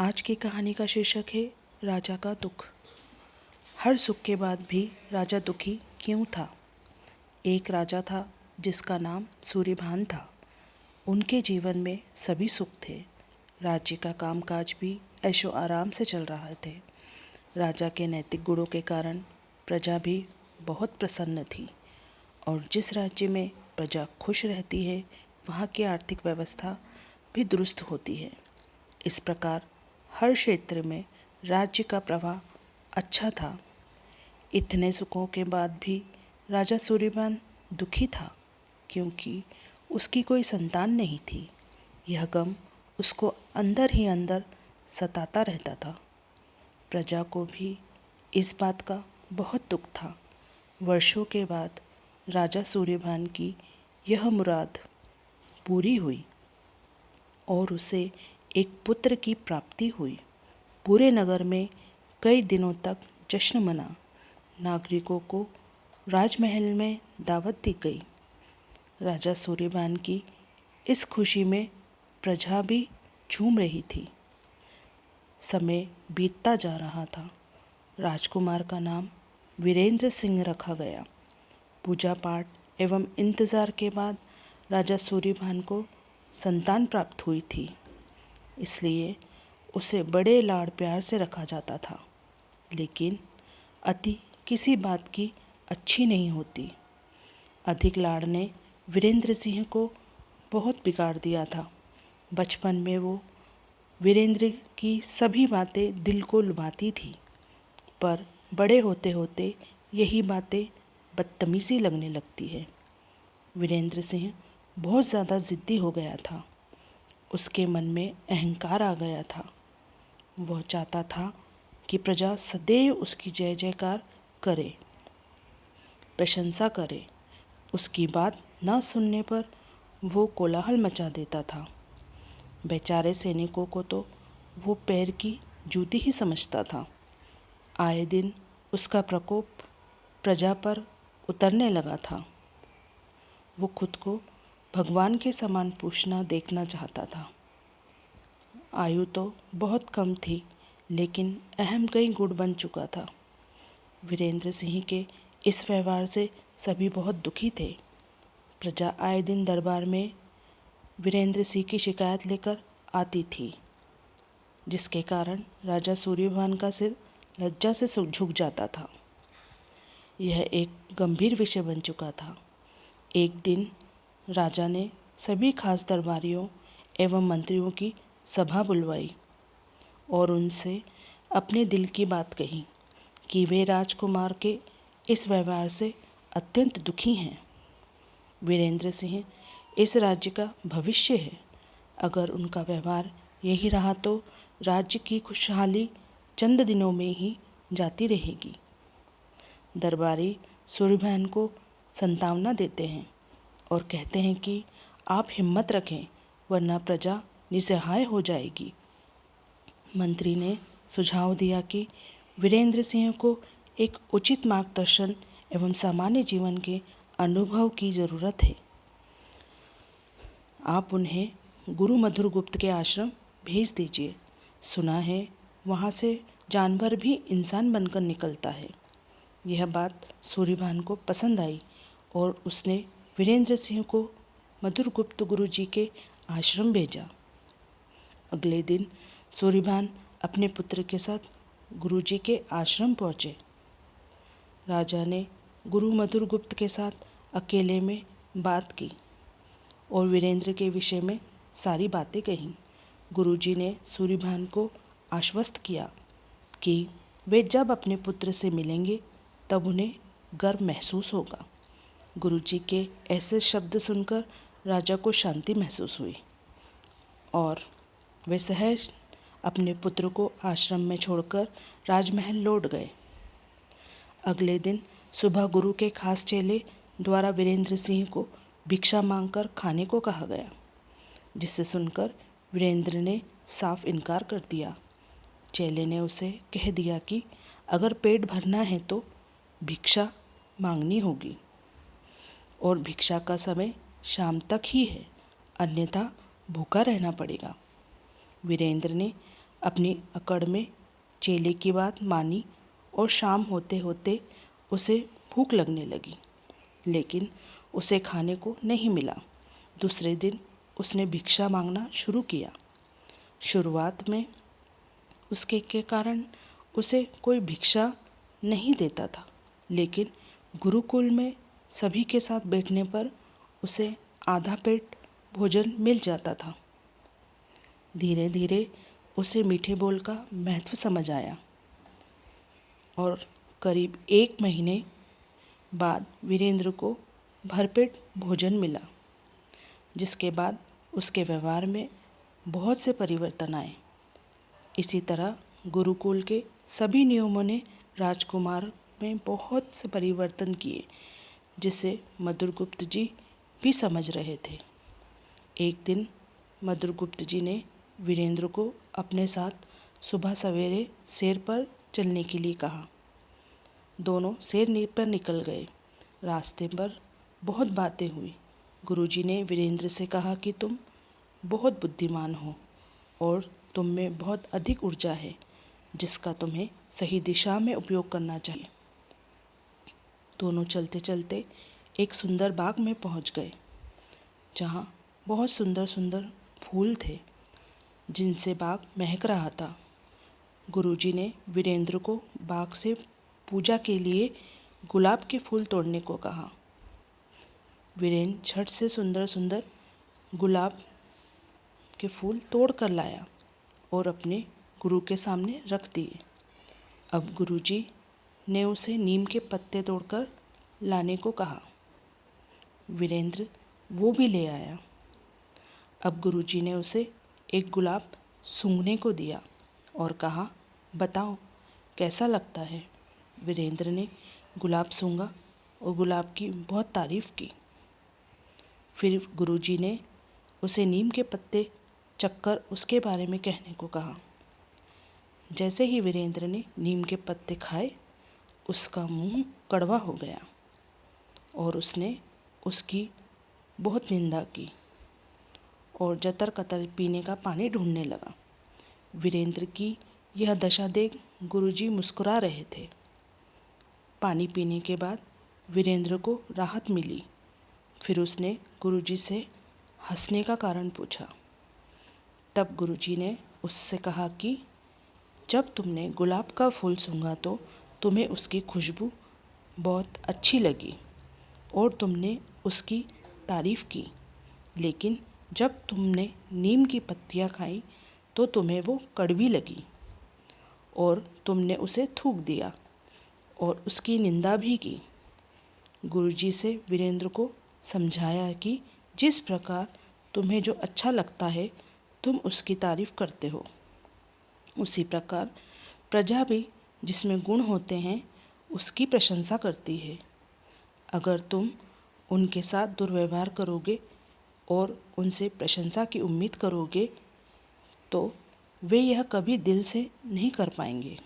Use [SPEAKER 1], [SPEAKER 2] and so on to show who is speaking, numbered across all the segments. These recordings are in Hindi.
[SPEAKER 1] आज की कहानी का शीर्षक है राजा का दुख। हर सुख के बाद भी राजा दुखी क्यों था? एक राजा था जिसका नाम सूर्यभान था। उनके जीवन में सभी सुख थे। राज्य का कामकाज भी ऐशो आराम से चल रहा थे। राजा के नैतिक गुणों के कारण प्रजा भी बहुत प्रसन्न थी और जिस राज्य में प्रजा खुश रहती है वहाँ की आर्थिक व्यवस्था भी दुरुस्त होती है। इस प्रकार हर क्षेत्र में राज्य का प्रवाह अच्छा था। इतने सुखों के बाद भी राजा सूर्यभान दुखी था क्योंकि उसकी कोई संतान नहीं थी। यह गम उसको अंदर ही अंदर सताता रहता था। प्रजा को भी इस बात का बहुत दुख था। वर्षों के बाद राजा सूर्यभान की यह मुराद पूरी हुई और उसे एक पुत्र की प्राप्ति हुई। पूरे नगर में कई दिनों तक जश्न मना। नागरिकों को राजमहल में दावत दी गई। राजा सूर्यभान की इस खुशी में प्रजा भी झूम रही थी। समय बीतता जा रहा था। राजकुमार का नाम वीरेंद्र सिंह रखा गया। पूजा पाठ एवं इंतज़ार के बाद राजा सूर्यभान को संतान प्राप्त हुई थी, इसलिए उसे बड़े लाड़ प्यार से रखा जाता था। लेकिन अति किसी बात की अच्छी नहीं होती। अधिक लाड़ ने वीरेंद्र सिंह को बहुत बिगाड़ दिया था। बचपन में वो वीरेंद्र की सभी बातें दिल को लुभाती थी, पर बड़े होते होते यही बातें बदतमीज़ी लगने लगती है। वीरेंद्र सिंह बहुत ज़्यादा ज़िद्दी हो गया था। उसके मन में अहंकार आ गया था। वह चाहता था कि प्रजा सदैव उसकी जय जयकार करे, प्रशंसा करे। उसकी बात न सुनने पर वो कोलाहल मचा देता था। बेचारे सैनिकों को तो वो पैर की जूती ही समझता था। आए दिन उसका प्रकोप प्रजा पर उतरने लगा था। वो खुद को भगवान के समान पूछना देखना चाहता था। आयु तो बहुत कम थी, लेकिन अहम कई गुण बन चुका था। वीरेंद्र सिंह के इस व्यवहार से सभी बहुत दुखी थे। प्रजा आए दिन दरबार में वीरेंद्र सिंह की शिकायत लेकर आती थी, जिसके कारण राजा सूर्यभान का सिर लज्जा से झुक जाता था। यह एक गंभीर विषय बन चुका था। एक दिन राजा ने सभी खास दरबारियों एवं मंत्रियों की सभा बुलवाई और उनसे अपने दिल की बात कही कि वे राजकुमार के इस व्यवहार से अत्यंत दुखी हैं। वीरेंद्र सिंह इस राज्य का भविष्य है। अगर उनका व्यवहार यही रहा तो राज्य की खुशहाली चंद दिनों में ही जाती रहेगी। दरबारी सूर्यभान को संतावना देते हैं और कहते हैं कि आप हिम्मत रखें, वरना प्रजा निसहाय हो जाएगी। मंत्री ने सुझाव दिया कि वीरेंद्र सिंह को एक उचित मार्गदर्शन एवं सामान्य जीवन के अनुभव की ज़रूरत है। आप उन्हें गुरु मधुरगुप्त के आश्रम भेज दीजिए। सुना है वहाँ से जानवर भी इंसान बनकर निकलता है। यह बात सूर्यभान को पसंद आई और उसने वीरेंद्र सिंह को मधुरगुप्त गुरु जी के आश्रम भेजा। अगले दिन सूर्यभान अपने पुत्र के साथ गुरु जी के आश्रम पहुँचे। राजा ने गुरु मधुरगुप्त के साथ अकेले में बात की और वीरेंद्र के विषय में सारी बातें कहीं। गुरुजी ने सूर्यभान को आश्वस्त किया कि वे जब अपने पुत्र से मिलेंगे तब उन्हें गर्व महसूस होगा। गुरुजी के ऐसे शब्द सुनकर राजा को शांति महसूस हुई और वे सहज अपने पुत्र को आश्रम में छोड़कर राजमहल लौट गए। अगले दिन सुबह गुरु के खास चेले द्वारा वीरेंद्र सिंह को भिक्षा मांगकर खाने को कहा गया, जिसे सुनकर वीरेंद्र ने साफ इनकार कर दिया। चेले ने उसे कह दिया कि अगर पेट भरना है तो भिक्षा मांगनी होगी और भिक्षा का समय शाम तक ही है, अन्यथा भूखा रहना पड़ेगा। वीरेंद्र ने अपनी अकड़ में चेले की बात मानी और शाम होते होते उसे भूख लगने लगी, लेकिन उसे खाने को नहीं मिला। दूसरे दिन उसने भिक्षा मांगना शुरू किया। शुरुआत में उसके के कारण उसे कोई भिक्षा नहीं देता था, लेकिन गुरुकुल में सभी के साथ बैठने पर उसे आधा पेट भोजन मिल जाता था। धीरे धीरे उसे मीठे बोल का महत्व समझ आया और करीब 1 महीने बाद वीरेंद्र को भरपेट भोजन मिला, जिसके बाद उसके व्यवहार में बहुत से परिवर्तन आए। इसी तरह गुरुकुल के सभी नियमों ने राजकुमार में बहुत से परिवर्तन किए, जिसे मधुरगुप्त जी भी समझ रहे थे। एक दिन मधुरगुप्त जी ने वीरेंद्र को अपने साथ सुबह सवेरे सैर पर चलने के लिए कहा। दोनों सैर पर निकल गए। रास्ते पर बहुत बातें हुई। गुरुजी ने वीरेंद्र से कहा कि तुम बहुत बुद्धिमान हो और तुम में बहुत अधिक ऊर्जा है, जिसका तुम्हें सही दिशा में उपयोग करना चाहिए। दोनों चलते चलते एक सुंदर बाग में पहुंच गए, जहां बहुत सुंदर सुंदर फूल थे, जिनसे बाग महक रहा था। गुरुजी ने वीरेंद्र को बाग से पूजा के लिए गुलाब के फूल तोड़ने को कहा। वीरेंद्र झट से सुंदर सुंदर गुलाब के फूल तोड़ कर लाया और अपने गुरु के सामने रख दिए। अब गुरुजी ने उसे नीम के पत्ते तोड़कर लाने को कहा। वीरेंद्र वो भी ले आया। अब गुरुजी ने उसे एक गुलाब सूंघने को दिया और कहा, बताओ कैसा लगता है। वीरेंद्र ने गुलाब सूंघा और गुलाब की बहुत तारीफ की। फिर गुरुजी ने उसे नीम के पत्ते चखकर उसके बारे में कहने को कहा। जैसे ही वीरेंद्र ने नीम के पत्ते खाए, उसका मुंह कड़वा हो गया और उसने उसकी बहुत निंदा की और जतर कतर पीने का पानी ढूंढने लगा। वीरेंद्र की यह दशा देख गुरुजी मुस्कुरा रहे थे। पानी पीने के बाद वीरेंद्र को राहत मिली। फिर उसने गुरुजी से हंसने का कारण पूछा। तब गुरुजी ने उससे कहा कि जब तुमने गुलाब का फूल सूंघा तो तुम्हें उसकी खुशबू बहुत अच्छी लगी और तुमने उसकी तारीफ की, लेकिन जब तुमने नीम की पत्तियां खाई तो तुम्हें वो कड़वी लगी और तुमने उसे थूक दिया और उसकी निंदा भी की। गुरुजी से वीरेंद्र को समझाया कि जिस प्रकार तुम्हें जो अच्छा लगता है तुम उसकी तारीफ करते हो, उसी प्रकार प्रजा भी जिसमें गुण होते हैं उसकी प्रशंसा करती है। अगर तुम उनके साथ दुर्व्यवहार करोगे और उनसे प्रशंसा की उम्मीद करोगे तो वे यह कभी दिल से नहीं कर पाएंगे।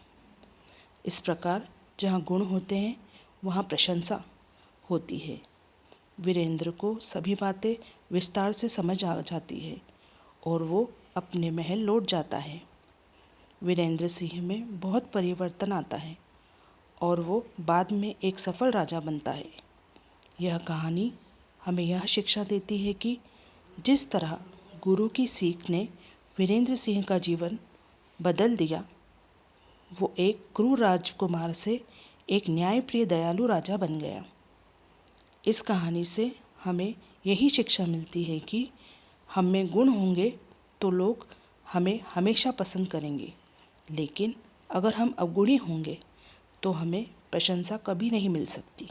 [SPEAKER 1] इस प्रकार जहाँ गुण होते हैं वहाँ प्रशंसा होती है। वीरेंद्र को सभी बातें विस्तार से समझ आ जाती है और वो अपने महल लौट जाता है। वीरेंद्र सिंह में बहुत परिवर्तन आता है और वो बाद में एक सफल राजा बनता है। यह कहानी हमें यह शिक्षा देती है कि जिस तरह गुरु की सीख ने वीरेंद्र सिंह का जीवन बदल दिया, वो एक क्रूर राजकुमार से एक न्यायप्रिय दयालु राजा बन गया। इस कहानी से हमें यही शिक्षा मिलती है कि हम में गुण होंगे तो लोग हमें हमेशा पसंद करेंगे, लेकिन अगर हम अवगुणी होंगे तो हमें प्रशंसा कभी नहीं मिल सकती।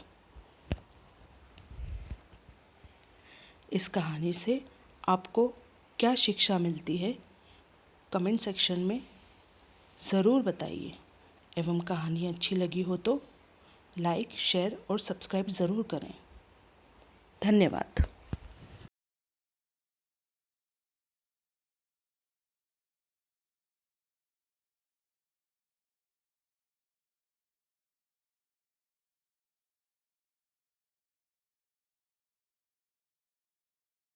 [SPEAKER 1] इस कहानी से आपको क्या शिक्षा मिलती है, कमेंट सेक्शन में ज़रूर बताइए। एवं कहानी अच्छी लगी हो तो लाइक, शेयर और सब्सक्राइब ज़रूर करें। धन्यवाद।